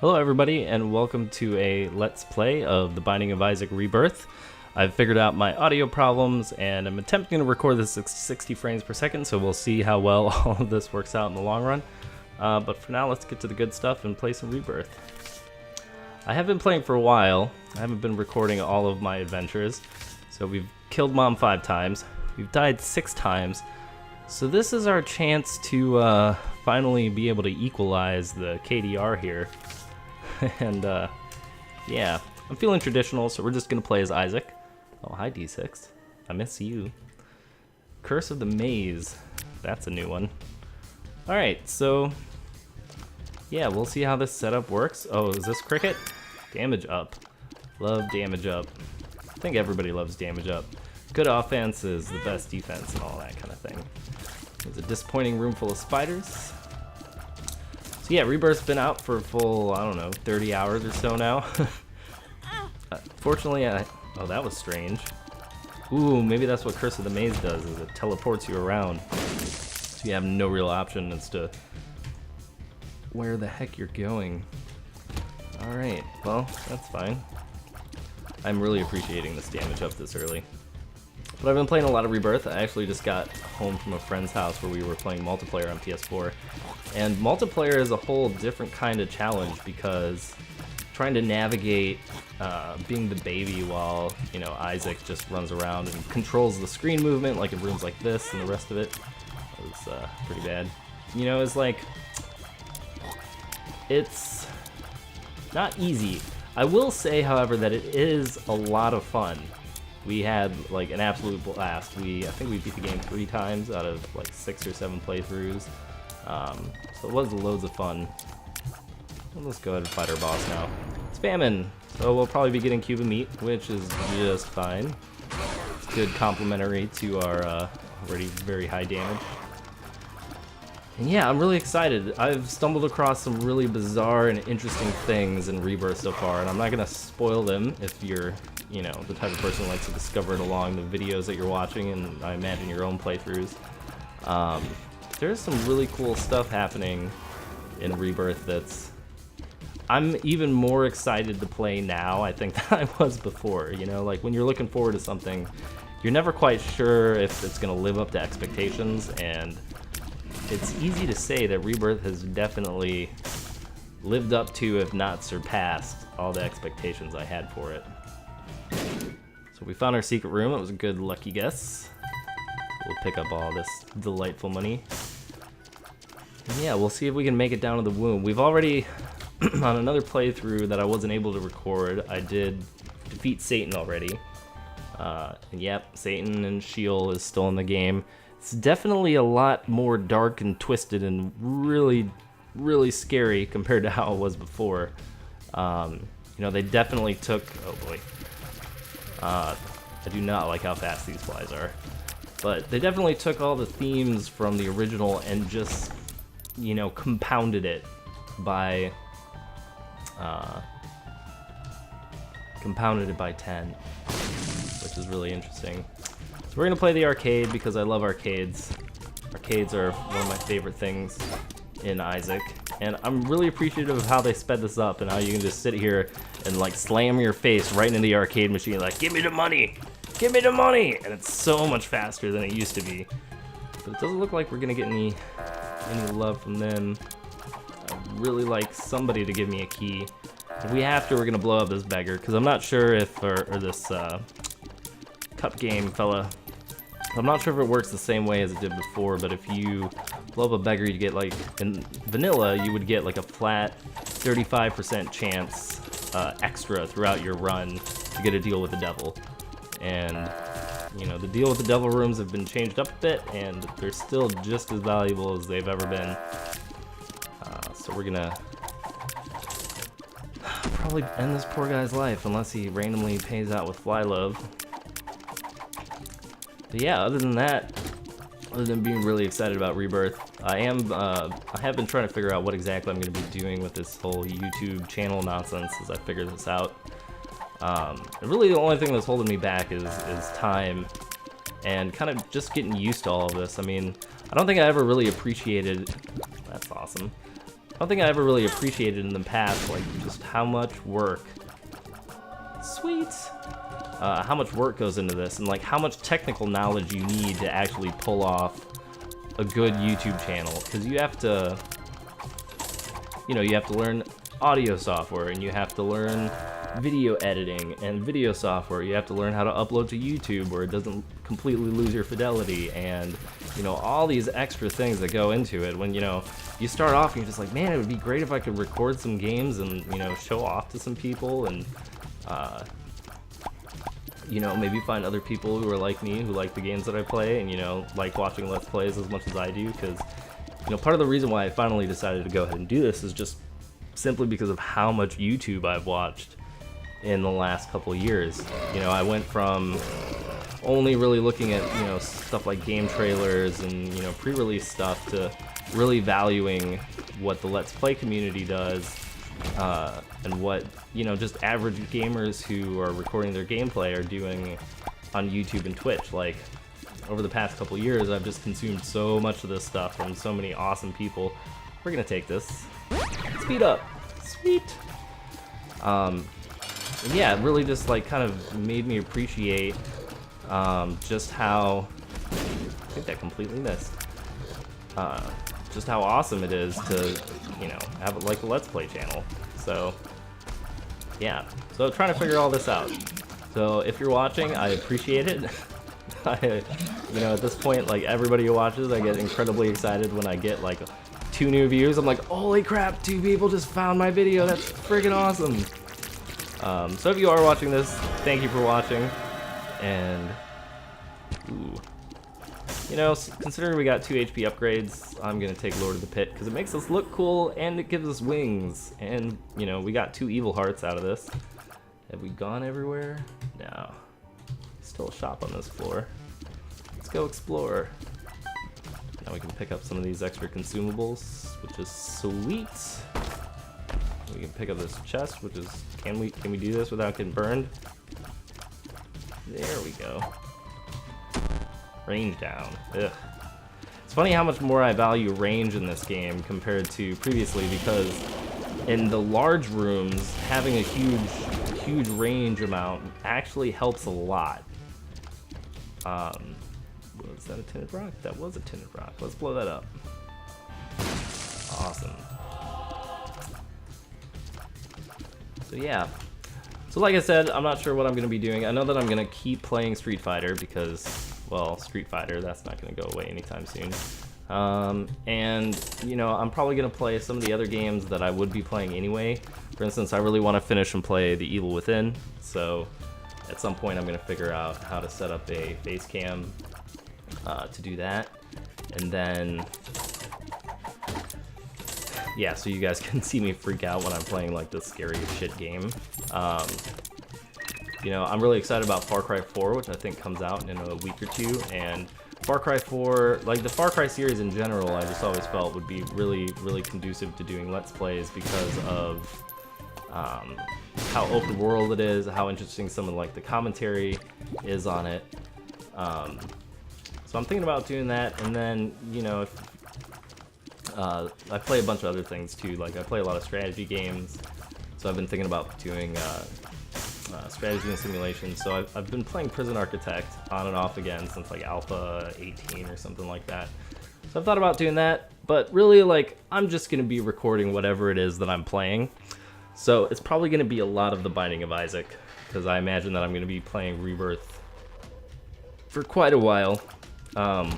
Hello everybody and welcome to a Let's Play of The Binding of Isaac Rebirth. I've figured out my audio problems and I'm attempting to record this at 60 frames per second, so we'll see how well all of this works out in the long run. But for now, let's get to the good stuff and play some Rebirth. I have been playing for a while. I haven't been recording all of my adventures. So we've killed Mom 5 times. We've died 6 times. So this is our chance to finally be able to equalize the KDR here. And yeah, I'm feeling traditional, so we're just gonna play as Isaac. Oh, hi D6. I miss you. Curse of the Maze. That's a new one. Alright, so yeah, we'll see how this setup works. Oh, is this cricket? Damage up. Love damage up. I think everybody loves damage up. Good offense is the best defense and all that kind of thing. There's a disappointing room full of spiders. So yeah, Rebirth's been out for a full, I don't know, 30 hours or so now. Fortunately, oh, that was strange. Ooh, maybe that's what Curse of the Maze does, is it teleports you around. So you have no real option as to where the heck you're going. Alright, well, that's fine. I'm really appreciating this damage up this early. But I've been playing a lot of Rebirth. I actually just got home from a friend's house where we were playing multiplayer on PS4. And multiplayer is a whole different kind of challenge because trying to navigate being the baby while, you know, Isaac just runs around and controls the screen movement like in rooms like this and the rest of it was pretty bad. You know, it's like, it's not easy. I will say, however, that it is a lot of fun. We had like an absolute blast. I think we beat the game 3 times out of like 6 or 7 playthroughs. So it was loads of fun. Let's go ahead and fight our boss now. It's Famine, so we'll probably be getting Cuban meat, which is just fine. It's good complementary to our already very high damage. And yeah, I'm really excited. I've stumbled across some really bizarre and interesting things in Rebirth so far, and I'm not gonna spoil them if you're, you know, the type of person who likes to discover it along the videos that you're watching, and I imagine your own playthroughs. There's some really cool stuff happening in Rebirth that's... I'm even more excited to play now, I think, than I was before. You know, like when you're looking forward to something, you're never quite sure if it's gonna live up to expectations, and it's easy to say that Rebirth has definitely lived up to, if not surpassed, all the expectations I had for it. So we found our secret room. It was a good lucky guess. We'll pick up all this delightful money. And yeah, we'll see if we can make it down to the womb. We've already, on another playthrough that I wasn't able to record, I did defeat Satan already. And yep, Satan and Sheol is still in the game. It's definitely a lot more dark and twisted and really, really scary compared to how it was before. You know, they definitely took... Oh boy. I do not like how fast these flies are. But they definitely took all the themes from the original and just, you know, compounded it by 10, which is really interesting. So we're gonna play the arcade because I love arcades. Arcades are one of my favorite things in Isaac, and I'm really appreciative of how they sped this up and how you can just sit here and like slam your face right into the arcade machine like, give me the money! Give me the money! And it's so much faster than it used to be. But it doesn't look like we're gonna get any love from them. I'd really like somebody to give me a key. If we have to, we're gonna blow up this beggar, because I'm not sure if, or this cup game fella, I'm not sure if it works the same way as it did before, but if you blow up a beggar, you get like, in vanilla, you would get like a flat 35% chance extra throughout your run to get a deal with the devil. And, you know, the deal with the devil rooms have been changed up a bit, and they're still just as valuable as they've ever been. So we're gonna probably end this poor guy's life unless he randomly pays out with fly love. But yeah, other than that, other than being really excited about Rebirth, I have been trying to figure out what exactly I'm going to be doing with this whole YouTube channel nonsense as I figure this out. Really the only thing that's holding me back is time and kind of just getting used to all of this. I mean, I don't think I ever really appreciated... That's awesome. don't think I ever really appreciated in the past, like, just how much work, sweet, how much work goes into this, and like how much technical knowledge you need to actually pull off a good YouTube channel, because you have to, you know, you have to learn audio software, and you have to learn video editing and video software. You have to learn how to upload to YouTube where it doesn't completely lose your fidelity, and you know, all these extra things that go into it. When, you know, you start off and you're just like, man, it would be great if I could record some games and, you know, show off to some people, and you know, maybe find other people who are like me, who like the games that I play, and, you know, like watching Let's Plays as much as I do, because, you know, part of the reason why I finally decided to go ahead and do this is just simply because of how much YouTube I've watched in the last couple years. You know, I went from only really looking at, you know, stuff like game trailers and, you know, pre-release stuff, to really valuing what the Let's Play community does, and what, you know, just average gamers who are recording their gameplay are doing on YouTube and Twitch. Like, over the past couple years, I've just consumed so much of this stuff from so many awesome people. We're gonna take this. Speed up. Sweet. And yeah, it really just like kind of made me appreciate just how, I think that completely missed, just how awesome it is to, you know, have it like a Let's Play channel. So yeah, so trying to figure all this out. So if you're watching, I appreciate it. You know, at this point, like, everybody who watches, I get incredibly excited when I get like 2 new views. I'm like, holy crap, 2 people just found my video, that's friggin' awesome. So if you are watching this, thank you for watching, and ooh, you know, considering we got 2 HP upgrades, I'm gonna take Lord of the Pit because it makes us look cool and it gives us wings, and you know, we got 2 evil hearts out of this. Have we gone everywhere? No. Still a shop on this floor. Let's go explore. Now we can pick up some of these extra consumables, which is sweet. We can pick up this chest, which is, can we do this without getting burned? There we go. Range down. Ugh. It's funny how much more I value range in this game compared to previously, because in the large rooms, having a huge range amount actually helps a lot. Was that a tinted rock? That was a tinted rock. Let's blow that up. Awesome. So yeah. So like I said, I'm not sure what I'm going to be doing. I know that I'm going to keep playing Street Fighter because, well, Street Fighter, that's not going to go away anytime soon. And, you know, I'm probably going to play some of the other games that I would be playing anyway. For instance, I really want to finish and play The Evil Within, so at some point I'm going to figure out how to set up a face cam to do that. And then, yeah, so you guys can see me freak out when I'm playing like this scary as shit game. You know, I'm really excited about Far Cry 4, which I think comes out in a week or 2, and Far Cry 4, like the Far Cry series in general, I just always felt would be really conducive to doing Let's Plays because of how open world it is, how interesting some of like the commentary is on it. So I'm thinking about doing that, and then, you know, if I play a bunch of other things too. Like I play a lot of strategy games, so I've been thinking about doing strategy and simulation. So I've been playing Prison Architect on and off again since like Alpha 18 or something like that. So I've thought about doing that, but really, like, I'm just gonna be recording whatever it is that I'm playing. So it's probably gonna be a lot of The Binding of Isaac, because I imagine that I'm gonna be playing Rebirth for quite a while. But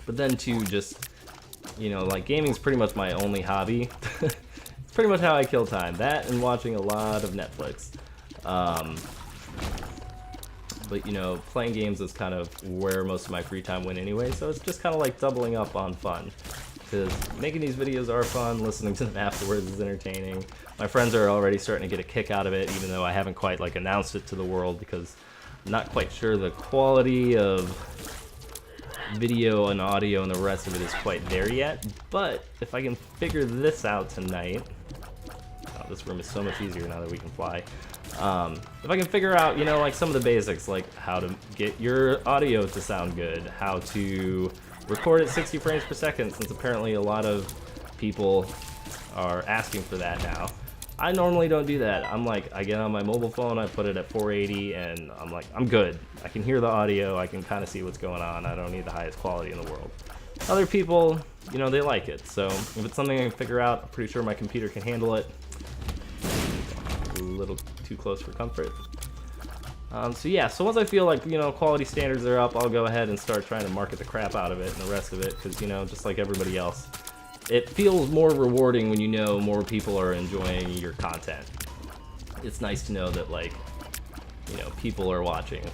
then too, just, you know, like, gaming's pretty much my only hobby. It's pretty much how I kill time. That and watching a lot of Netflix. But, you know, playing games is kind of where most of my free time went anyway, so it's just kind of like doubling up on fun. Because making these videos are fun, listening to them afterwards is entertaining. My friends are already starting to get a kick out of it, even though I haven't quite, like, announced it to the world, because I'm not quite sure the quality of video and audio and the rest of it is quite there yet. But if I can figure this out tonight, oh, this room is so much easier now that we can fly. If I can figure out, you know, like some of the basics, like how to get your audio to sound good, how to record at 60 frames per second, since apparently a lot of people are asking for that now. I normally don't do that. I'm like, I get on my mobile phone, I put it at 480, and I'm like, I'm good. I can hear the audio, I can kind of see what's going on. I don't need the highest quality in the world. Other people, you know, they like it. So if it's something I can figure out, I'm pretty sure my computer can handle it. A little too close for comfort. So yeah, so once I feel like, you know, quality standards are up, I'll go ahead and start trying to market the crap out of it and the rest of it, because, you know, just like everybody else, it feels more rewarding when you know more people are enjoying your content. It's nice to know that, like, you know, people are watching.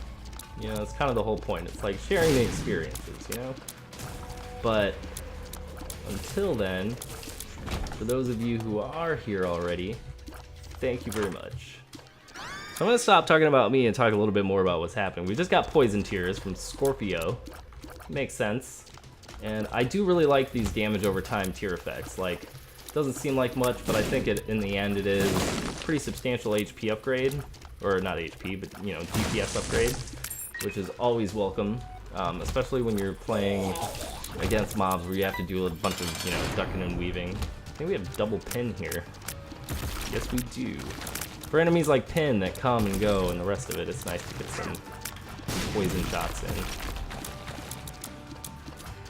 You know, it's kind of the whole point. It's like sharing the experiences, you know? But until then, for those of you who are here already, thank you very much. So I'm going to stop talking about me and talk a little bit more about what's happening. We just got Poison Tears from Scorpio. Makes sense. And I do really like these damage over time tier effects. Like, it doesn't seem like much, but I think in the end it is a pretty substantial HP upgrade. Or not HP, but, you know, DPS upgrade, which is always welcome. Especially when you're playing against mobs where you have to do a bunch of, you know, ducking and weaving. I think we have double pin here. Yes, we do. For enemies like Pin that come and go and the rest of it, it's nice to get some poison shots in.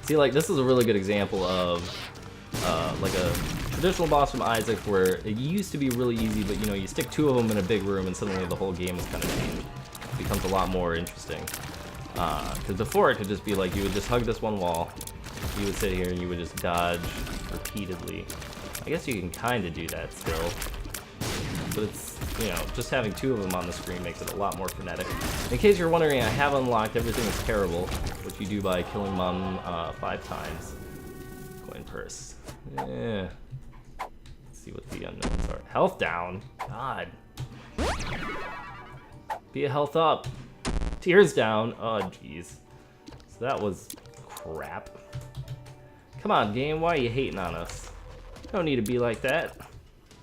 See, like, this is a really good example of like a traditional boss from Isaac where it used to be really easy, but, you know, you stick two of them in a big room and suddenly the whole game is kind of changed. It becomes a lot more interesting. Because before it could just be like, you would just hug this one wall, you would sit here and you would just dodge repeatedly. I guess you can kind of do that still. But it's, you know, just having two of them on the screen makes it a lot more frenetic. In case you're wondering, I have unlocked Everything is Terrible, which you do by killing Mom 5 times. Coin purse. Yeah. Let's see what the unknowns are. Health down. God. Be a health up. Tears down. Oh, jeez. So that was crap. Come on, game. Why are you hating on us? Don't need to be like that.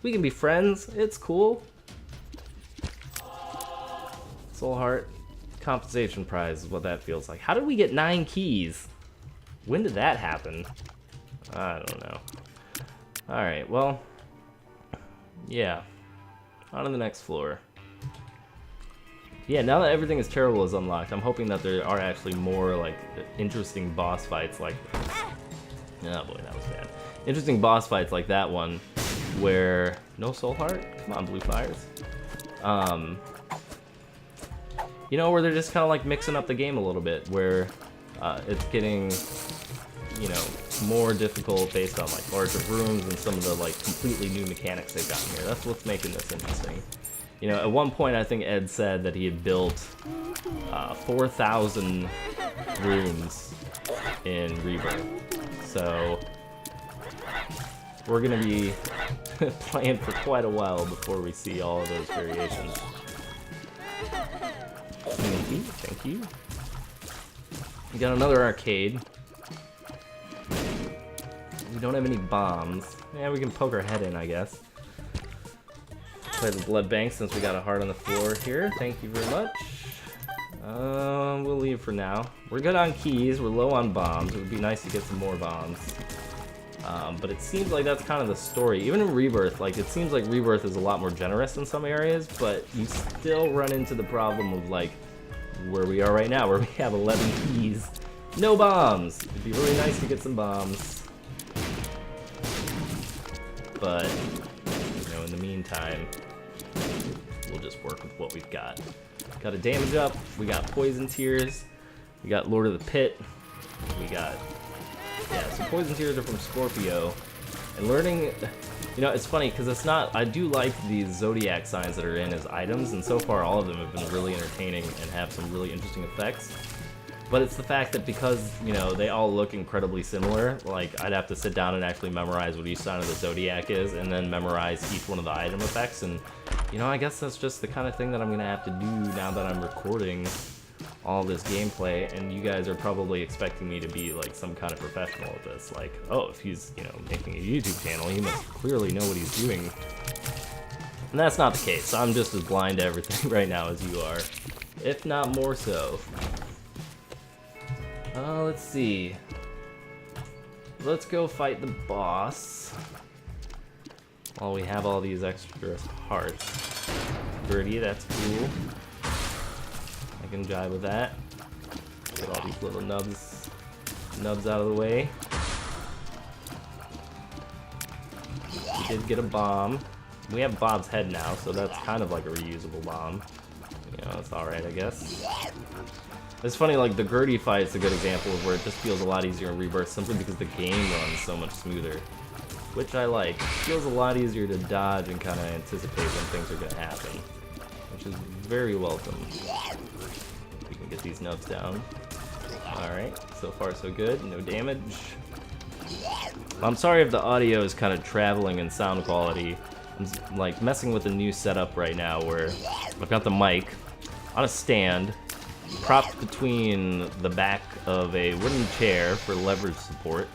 We can be friends. It's cool. Soul Heart. Compensation prize is what that feels like. How did we get 9 keys? When did that happen? I don't know. Alright, well. Yeah. On to the next floor. Yeah, now that Everything is Terrible is unlocked, I'm hoping that there are actually more, like, interesting boss fights like this. Oh boy, that was bad. Interesting boss fights like that one, where... No Soul Heart? Come on, Blue Fires. You know, where they're just kind of like mixing up the game a little bit, where it's getting, you know, more difficult based on like larger rooms and some of the like completely new mechanics they've gotten here. That's what's making this interesting. You know, at one point I think Ed said that he had built 4,000 rooms in Rebirth. So we're gonna be playing for quite a while before we see all of those variations. Thank you, thank you. We got another arcade. We don't have any bombs. Yeah, we can poke our head in, I guess. Play the blood bank since we got a heart on the floor here. Thank you very much. We'll leave for now. We're good on keys, we're low on bombs. It would be nice to get some more bombs. But it seems like that's kind of the story. Even in Rebirth, like, it seems like Rebirth is a lot more generous in some areas, but you still run into the problem of, like, where we are right now, where we have 11 keys. No bombs! It'd be really nice to get some bombs. But, you know, in the meantime, we'll just work with what we've got. Got a damage up, we got Poison Tears, we got Lord of the Pit, we got... Yeah, so Poison Tears are from Scorpio, and learning, you know, it's funny because it's not, I do like these zodiac signs that are in as items, and so far all of them have been really entertaining and have some really interesting effects, but it's the fact that because, you know, they all look incredibly similar, like, I'd have to sit down and actually memorize what each sign of the zodiac is, and then memorize each one of the item effects, and, you know, I guess that's just the kind of thing that I'm gonna have to do now that I'm recording all this gameplay, and you guys are probably expecting me to be like some kind of professional at this, like, oh, if he's, you know, making a YouTube channel, he must clearly know what he's doing. And that's not the case. I'm just as blind to everything right now as you are, if not more so. Let's see. let's go fight the boss. While we have all these extra hearts. Birdie, that's cool. I can jive with that. Get all these little nubs out of the way. We did get a bomb. We have Bob's head now, so that's kind of like a reusable bomb. You know, it's alright, I guess. It's funny, like, the Gertie fight's a good example of where it just feels a lot easier in Rebirth simply because the game runs so much smoother. Which I like. It feels a lot easier to dodge and kind of anticipate when things are going to happen. Which is very welcome. We can get these nubs down. Alright, so far so good. No damage. I'm sorry if the audio is kind of traveling in sound quality. I'm like messing with a new setup right now where I've got the mic on a stand propped between the back of a wooden chair for leverage support,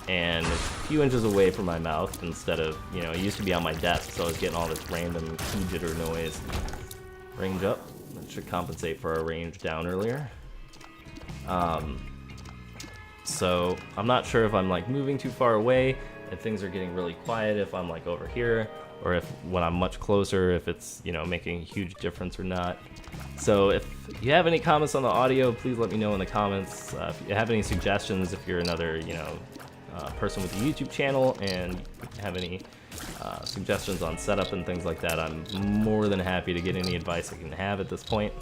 and it's a few inches away from my mouth instead of, you know, it used to be on my desk, so I was getting all this random key jitter noise. Range up, that should compensate for our range down earlier. So I'm not sure if I'm like moving too far away, if things are getting really quiet, if I'm like over here, or if when I'm much closer, if it's, you know, making a huge difference or not. So if you have any comments on the audio, please let me know in the comments. If you have any suggestions, if you're another, you know, person with a YouTube channel and have any suggestions on setup and things like that, I'm more than happy to get any advice I can have at this point.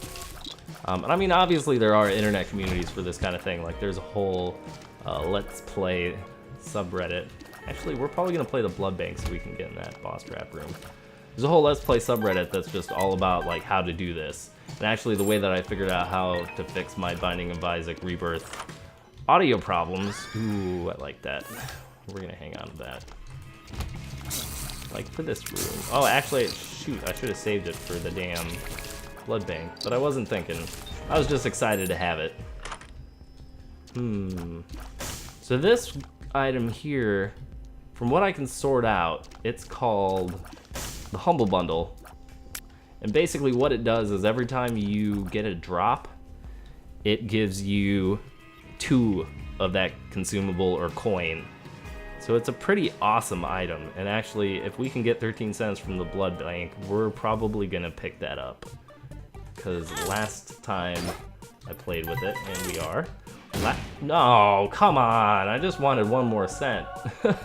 And I mean, obviously there are internet communities for this kind of thing. Like there's a whole Let's Play subreddit. Actually, we're probably going to play the blood bank so we can get in that boss trap room. There's a whole Let's Play subreddit that's just all about like how to do this. And actually the way that I figured out how to fix my Binding of Isaac Rebirth audio problems. Ooh, I like that. We're going to hang on to that. Like for this room. Oh, actually, shoot, I should have saved it for the damn blood bank. But I wasn't thinking. I was just excited to have it. So this item here, from what I can sort out, it's called the Humble Bundle. And basically what it does is every time you get a drop, it gives you 2 of that consumable or coin. So it's a pretty awesome item. And actually, if we can get 13 cents from the blood bank, we're probably gonna pick that up. Because last time I played with it, and we are. No, come on! I just wanted 1 more cent. All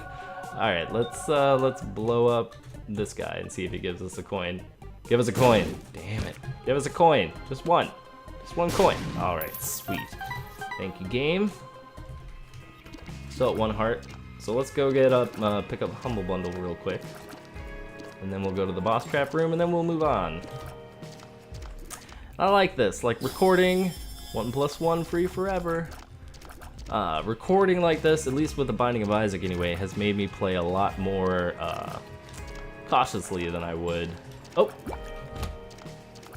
right, let's blow up this guy and see if he gives us a coin. Give us a coin! Damn it! Give us a coin! Just 1 coin. All right, sweet. Thank you, game. Still at 1 heart. So let's go get up, pick up Humble Bundle real quick, and then we'll go to the boss trap room, and then we'll move on. I like this, like recording. 1+1 free forever. Recording like this, at least with the Binding of Isaac anyway, has made me play a lot more cautiously than I would. Oh!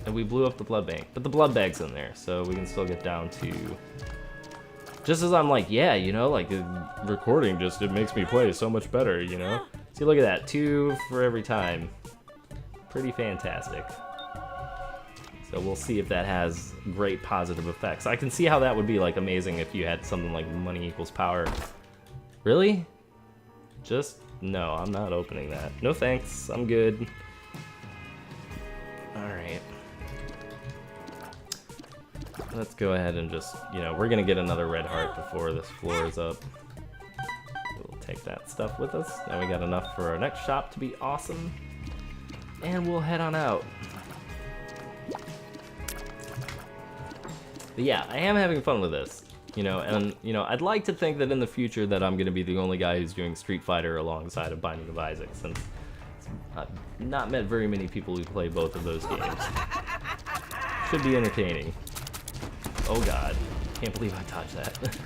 And we blew up the blood bank, but the blood bag's in there, so we can still get down to... Just as I'm like, yeah, you know, like recording just, it makes me play so much better, you know? See, look at that, 2 for every time. Pretty fantastic. So we'll see if that has great positive effects. I can see how that would be like amazing if you had something like money equals power. Really? Just, no, I'm not opening that. No thanks, I'm good. Alright. Let's go ahead and just, you know, we're gonna get another red heart before this floor is up. We'll take that stuff with us. Now we got enough for our next shop to be awesome. And we'll head on out. But yeah, I am having fun with this, you know, and, you know, I'd like to think that in the future that I'm going to be the only guy who's doing Street Fighter alongside of Binding of Isaac, since I've not met very many people who play both of those games. Should be entertaining. Oh god, can't believe I touched that.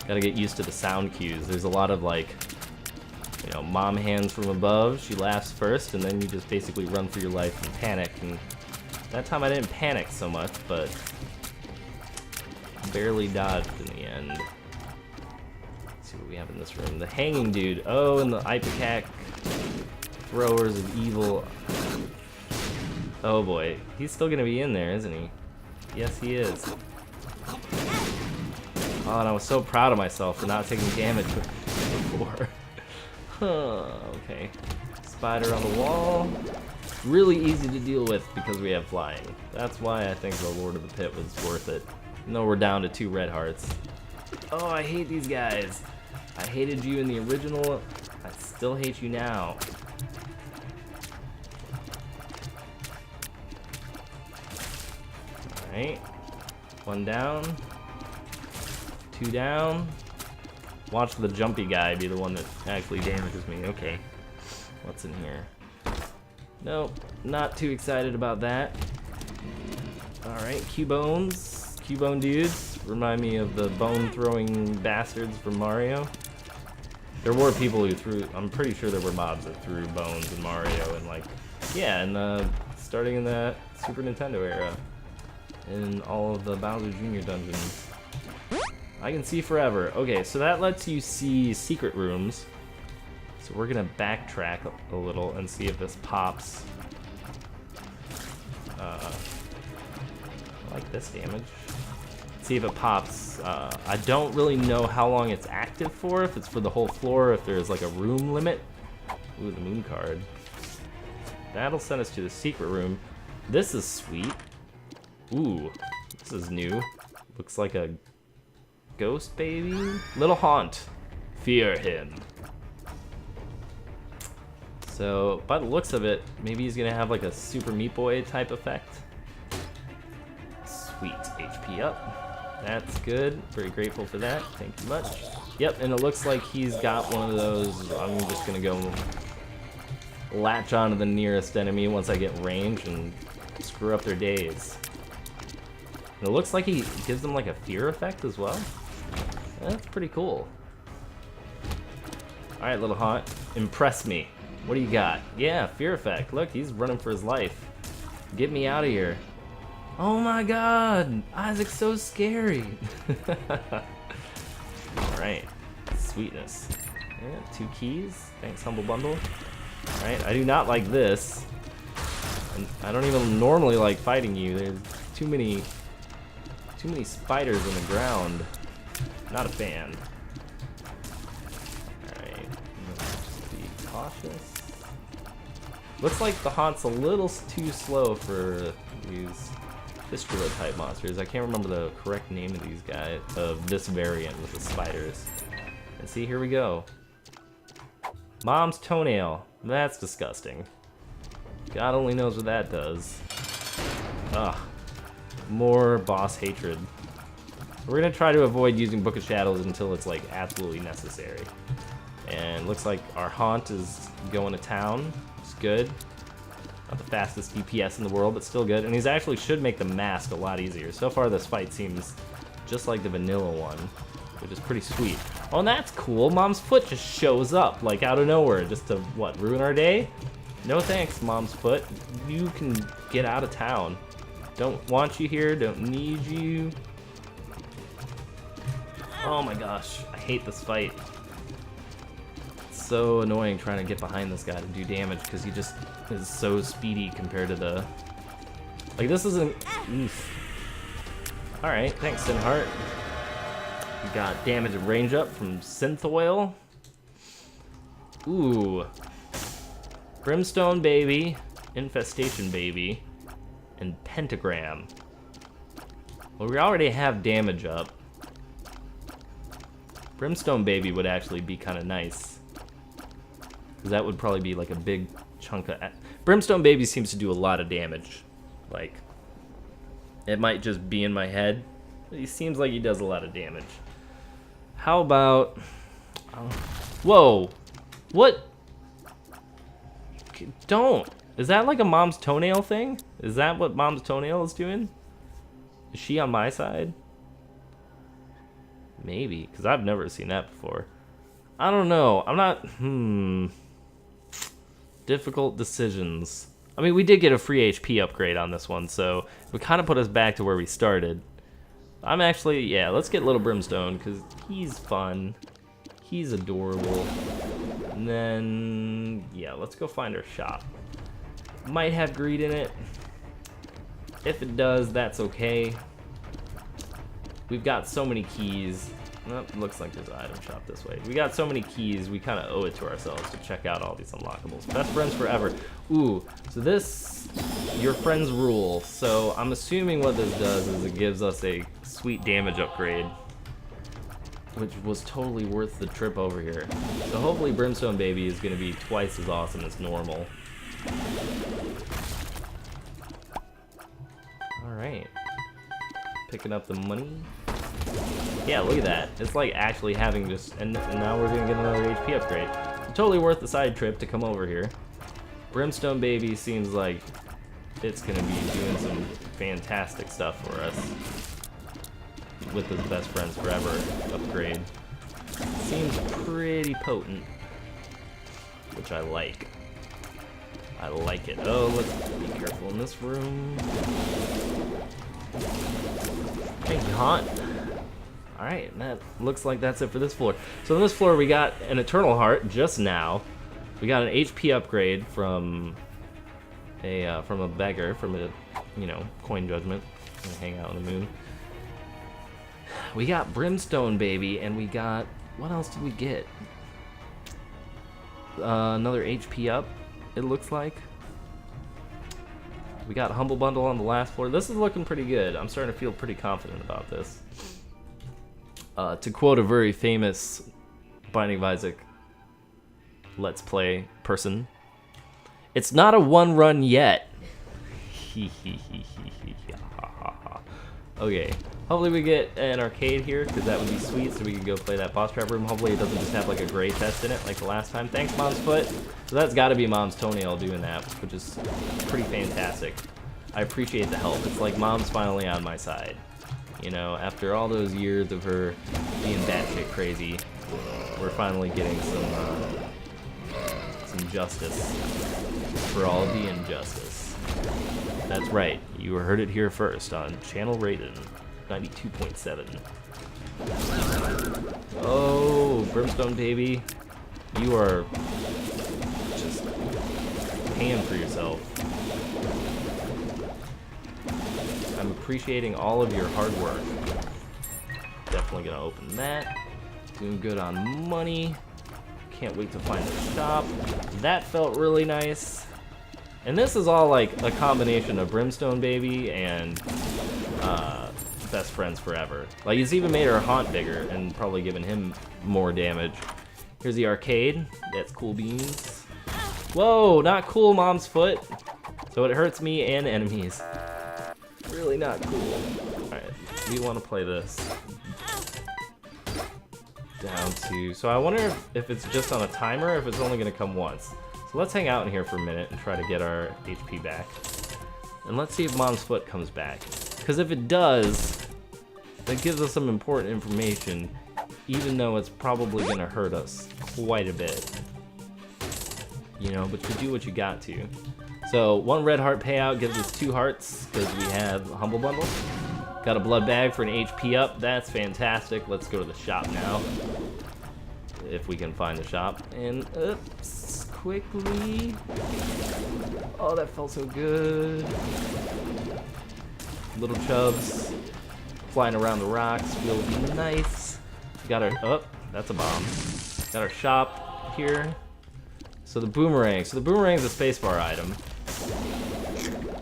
Gotta get used to the sound cues. There's a lot of like, you know, mom hands from above, she laughs first, and then you just basically run for your life and panic, and that time I didn't panic so much, but barely dodged in the end. Let's see what we have in this room. The hanging dude. Oh, and the Ipecac throwers of evil. Oh boy, he's still gonna be in there, isn't he? Yes, he is. Oh, and I was so proud of myself for not taking damage before. Okay. Spider on the wall. Really easy to deal with because we have flying. That's why I think the Lord of the Pit was worth it. No, we're down to 2 red hearts. Oh, I hate these guys. I hated you in the original. I still hate you now. Alright. 1 down. 2 down. Watch the jumpy guy be the one that actually damages me. Okay. What's in here? Nope. Not too excited about that. Alright, Q-bones. Q-bone dudes. Remind me of the bone-throwing bastards from Mario. There were people who threw... I'm pretty sure there were mobs that threw bones in Mario and like... Yeah, and starting in the Super Nintendo era. In all of the Bowser Jr. dungeons. I can see forever. Okay, so that lets you see secret rooms. So we're gonna backtrack a little and see if this pops. I like this damage. See if it pops. I don't really know how long it's active for, if it's for the whole floor, if there's like a room limit. Ooh, the moon card. That'll send us to the secret room. This is sweet. Ooh, this is new. Looks like a ghost baby? Little haunt. Fear him. So, by the looks of it, maybe he's gonna have like a Super Meat Boy type effect. Sweet, HP up. That's good. Very grateful for that. Thank you much. Yep, and it looks like he's got one of those. I'm just gonna go latch on to the nearest enemy once I get range and screw up their days. And it looks like he gives them like a fear effect as well. That's pretty cool. Alright, little haunt. Impress me. What do you got? Yeah, fear effect. Look, he's running for his life. Get me out of here. Oh my god! Isaac's so scary! Alright. Sweetness. Yeah, 2 keys. Thanks, Humble Bundle. Alright, I do not like this. And I don't even normally like fighting you. There's too many spiders on the ground. Not a fan. Alright. Just be cautious. Looks like the haunt's a little too slow for these fistula type monsters. I can't remember the correct name of these guys, of this variant with the spiders. And see, here we go. Mom's toenail. That's disgusting. God only knows what that does. Ugh. More boss hatred. We're gonna try to avoid using Book of Shadows until it's like absolutely necessary. And looks like our haunt is going to town. It's good. Not the fastest DPS in the world, but still good. And he's actually should make the mask a lot easier. So far this fight seems just like the vanilla one, which is pretty sweet. Oh, and that's cool. Mom's foot just shows up like out of nowhere just to, what, ruin our day? No thanks, Mom's foot. You can get out of town. Don't want you here, don't need you. Oh my gosh, I hate this fight. It's so annoying trying to get behind this guy to do damage because he just is so speedy compared to the... Like, this isn't... Oof. Alright, thanks, Sinheart. We got damage and range up from Synth Oil. Ooh. Brimstone Baby, Infestation Baby, and Pentagram. Well, we already have damage up. Brimstone Baby would actually be kind of nice. Because that would probably be like a big chunk of... Brimstone Baby seems to do a lot of damage. Like, it might just be in my head. But he seems like he does a lot of damage. How about... Whoa! What? Don't! Is that like a Mom's toenail thing? Is that what Mom's toenail is doing? Is she on my side? Maybe, because I've never seen that before. I don't know. I'm not... Difficult decisions. I mean, we did get a free HP upgrade on this one, so it kind of put us back to where we started. I'm actually... Yeah, let's get Little Brimstone, because he's fun. He's adorable. And then... Yeah, let's go find our shop. Might have greed in it. If it does, that's okay. We've got so many keys. Well, looks like there's an item shop this way. We got so many keys, we kind of owe it to ourselves to check out all these unlockables. Best friends forever. Ooh, so this, your friends rule. So I'm assuming what this does is it gives us a sweet damage upgrade, which was totally worth the trip over here. So hopefully Brimstone Baby is going to be twice as awesome as normal. Alright. Picking up the money. Yeah, look at that. It's like actually having just... And now we're going to get another HP upgrade. Totally worth the side trip to come over here. Brimstone Baby seems like it's going to be doing some fantastic stuff for us with this Best Friends Forever upgrade. Seems pretty potent, which I like. I like it. Oh, let's be careful in this room. Thank you, Haunt. Alright, that looks like that's it for this floor. So on this floor we got an Eternal Heart just now. We got an HP upgrade from a beggar, from a, you know, coin judgment. Gonna hang out on the moon. We got Brimstone Baby, and we got, what else did we get? Another HP up, it looks like. We got Humble Bundle on the last floor. This is looking pretty good. I'm starting to feel pretty confident about this. To quote a very famous Binding of Isaac Let's Play person, it's not a one run yet. Okay, hopefully we get an arcade here, because that would be sweet, so we can go play that boss trap room. Hopefully it doesn't just have like a gray test in it like the last time. Thanks, Mom's Foot. So that's got to be Mom's toenail doing that, which is pretty fantastic. I appreciate the help. It's like Mom's finally on my side. You know, after all those years of her being batshit crazy, we're finally getting some justice for all of the injustice. That's right, you heard it here first on Channel Raidhyn 92.7. Oh, Brimstone Baby, you are just paying for yourself. I'm appreciating all of your hard work. Definitely gonna open that. Doing good on money. Can't wait to find the shop. That felt really nice. And this is all like a combination of Brimstone Baby and Best Friends Forever. Like, it's even made our Haunt bigger and probably given him more damage. Here's the arcade. That's cool beans. Whoa, not cool, Mom's Foot. So it hurts me and enemies. Really not cool. Alright, we want to play this. Down to... So I wonder if it's just on a timer or if it's only going to come once. So let's hang out in here for a minute and try to get our HP back. And let's see if Mom's Foot comes back. Because if it does, that gives us some important information, even though it's probably going to hurt us quite a bit. You know, but you do what you got to. So 1 red heart payout gives us 2 hearts because we have Humble Bundle. Got a blood bag for an HP up. That's fantastic. Let's go to the shop now, if we can find the shop. And oops, quickly. Oh, that felt so good. Little chubs flying around the rocks feels nice. Got our, oh, that's a bomb. Got our shop here. So the boomerang. So the boomerang is a spacebar item,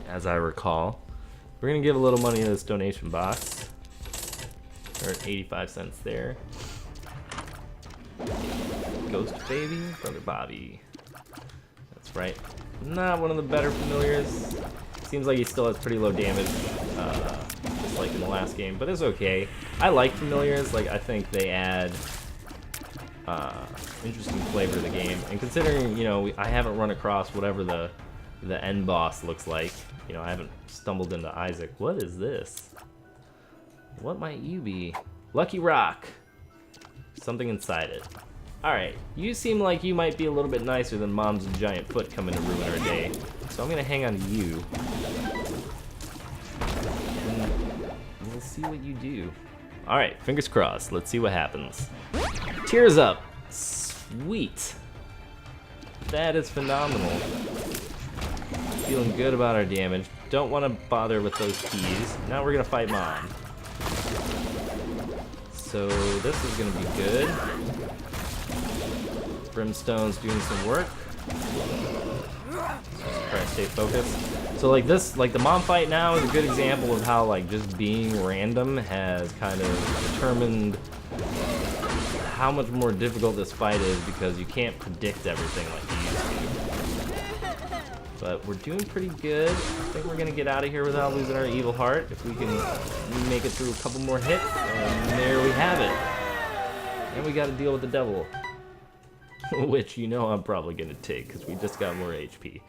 as I recall. We're gonna give a little money to this donation box. We're at 85 cents there. Ghost Baby, Brother Bobby. That's right. Not one of the better familiars. Seems like he still has pretty low damage, just like in the last game, but it's okay. I like familiars. Like, I think they add interesting flavor to the game. And considering, you know, I haven't run across whatever the end boss looks like. You know, I haven't stumbled into Isaac. What is this? What might you be? Lucky Rock. Something inside it. Alright, you seem like you might be a little bit nicer than Mom's giant foot coming to ruin our day. So I'm gonna hang on to you. And we'll see what you do. Alright, fingers crossed. Let's see what happens. Tears up. Sweet. That is phenomenal. Feeling good about our damage. Don't want to bother with those keys. Now we're gonna fight Mom. so this is gonna be good. Brimstone's doing some work. Try to stay focused. So like this, like the mom fight now is a good example of how like just being random has kind of determined how much more difficult this fight is, because you can't predict everything like you used to. But we're doing pretty good. I think we're gonna get out of here without losing our evil heart if we can make it through a couple more hits. And there we have it. And we got to deal with the devil, which you know I'm probably gonna take because we just got more HP.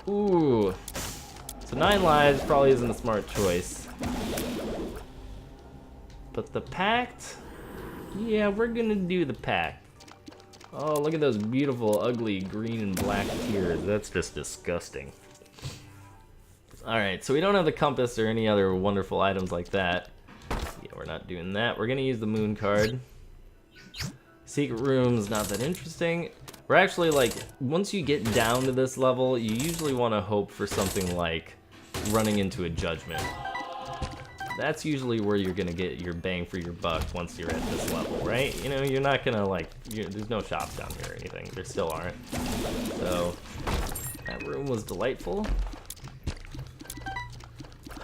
Ooh. So 9 lives probably isn't a smart choice. But the pact? Yeah, we're gonna do the pact. Oh, look at those beautiful, ugly green and black tears. That's just disgusting. Alright, so we don't have the compass or any other wonderful items like that. Yeah, we're not doing that. We're gonna use the moon card. Secret room's not that interesting. We're actually like, once you get down to this level, you usually want to hope for something like running into a judgment. That's usually where you're gonna get your bang for your buck once you're at this level, right? You know, you're not gonna like, there's no shops down here or anything. There still aren't. So, that room was delightful.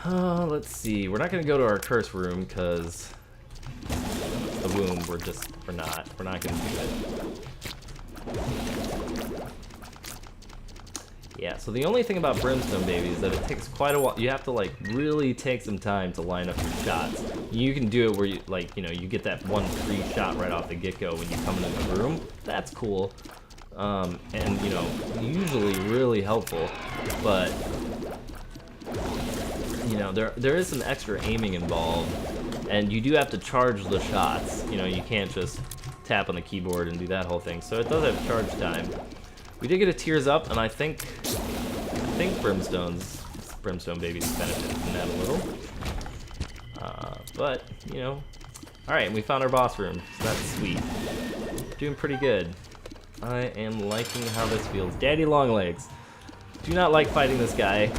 Let's see. We're not gonna go to our curse room because the womb. We're not gonna do it. Yeah, so the only thing about Brimstone, baby, is that it takes quite a while. You have to like really take some time to line up your shots. You can do it where you like, you know, you get that one free shot right off the get-go when you come into the room. That's cool. And you know, usually really helpful, but you know, there is some extra aiming involved, and you do have to charge the shots. You know, you can't just tap on the keyboard and do that whole thing. So it does have charge time. We did get a tears up, and I think Brimstone babies benefit from that a little. But you know, all right, and we found our boss room. So that's sweet. Doing pretty good. I am liking how this feels. Daddy Longlegs. Do not like fighting this guy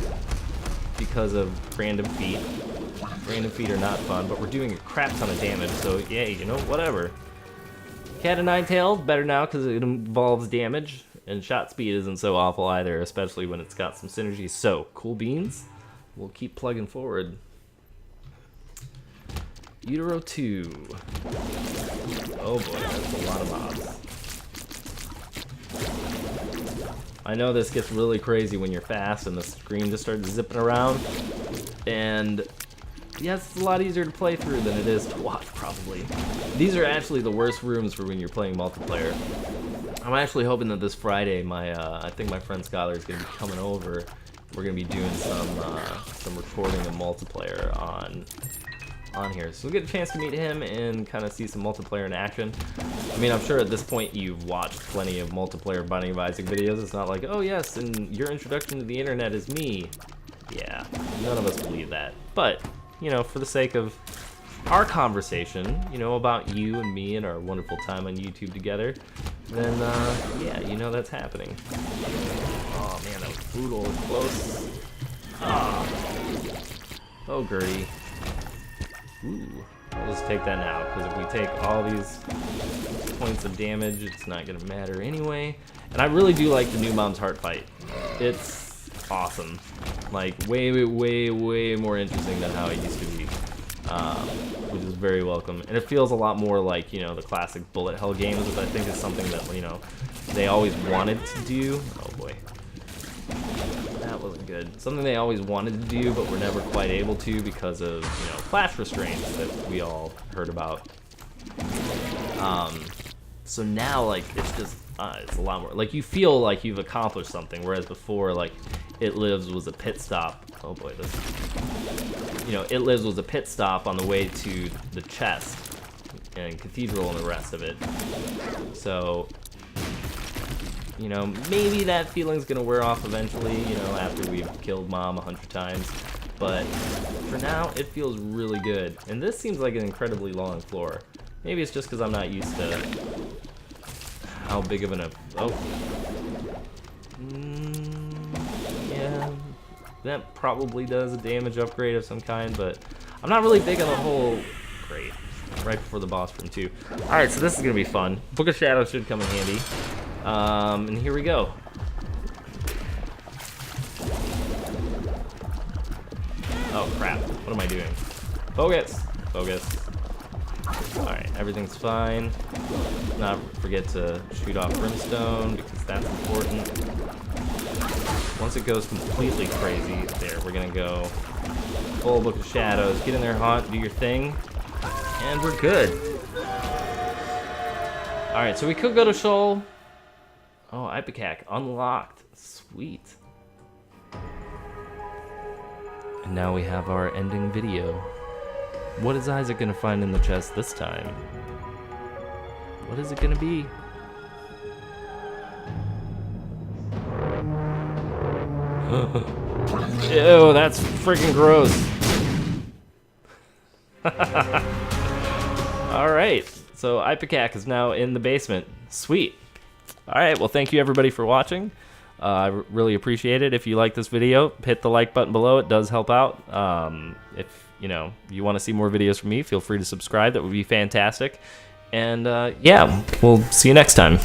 because of random feet. Random feet are not fun, but we're doing a crap ton of damage, so yay, you know, whatever. Cat of Nine Tails, better now because it involves damage, and shot speed isn't so awful either, especially when it's got some synergy. So, cool beans. We'll keep plugging forward. Utero 2. Oh boy, that's a lot of mobs. I know this gets really crazy when you're fast and the screen just starts zipping around, and yes, it's a lot easier to play through than it is to watch, probably. These are actually the worst rooms for when you're playing multiplayer. I'm actually hoping that this Friday, I think my friend Skylar is going to be coming over. We're going to be doing some recording of multiplayer on here. So we'll get a chance to meet him and kind of see some multiplayer in action. I mean, I'm sure at this point you've watched plenty of multiplayer Binding of Isaac videos. It's not like, oh yes, and your introduction to the internet is me. Yeah, none of us believe that. But, you know, for the sake of our conversation, you know, about you and me and our wonderful time on YouTube together, then, yeah, you know that's happening. Oh man, that was brutal and close. Ah. Oh, Gertie. Ooh, I'll just take that now, because if we take all these points of damage, it's not going to matter anyway. And I really do like the new Mom's Heart fight. It's awesome. Like, way more interesting than how it used to be, which is very welcome. And it feels a lot more like, you know, the classic bullet hell games, which I think is something that, you know, they always wanted to do. Oh boy. That wasn't good. Something they always wanted to do, but were never quite able to because of, you know, flash restraints that we all heard about. So now, like, it's just, it's a lot more, like, you feel like you've accomplished something, whereas before, like, It Lives was a pit stop. Oh boy, this, you know, It Lives was a pit stop on the way to the chest and Cathedral and the rest of it. So, you know, maybe that feeling's gonna wear off eventually, you know, after we've killed Mom 100 times. But for now, it feels really good. And this seems like an incredibly long floor. Maybe it's just because I'm not used to how big of an... Oh. Yeah, that probably does a damage upgrade of some kind, but I'm not really big on the whole... Great. right before the boss room too. Alright, so this is gonna be fun. Book of Shadows should come in handy. And here we go. Oh crap, what am I doing? Focus! Focus. Alright, everything's fine. Not forget to shoot off Brimstone, because that's important. Once it goes completely crazy, there, we're gonna go full Book of Shadows. Get in there, Haunt, do your thing, and we're good. Alright, so we could go to Shoal. Oh, Ipecac, unlocked. Sweet. And now we have our ending video. What is Isaac gonna find in the chest this time? What is it gonna be? Ew, that's freaking gross. Alright, so Ipecac is now in the basement. Sweet. Alright, well thank you everybody for watching. I really appreciate it. If you like this video, hit the like button below. It does help out. If you want to see more videos from me, feel free to subscribe. That would be fantastic. And yeah, we'll see you next time.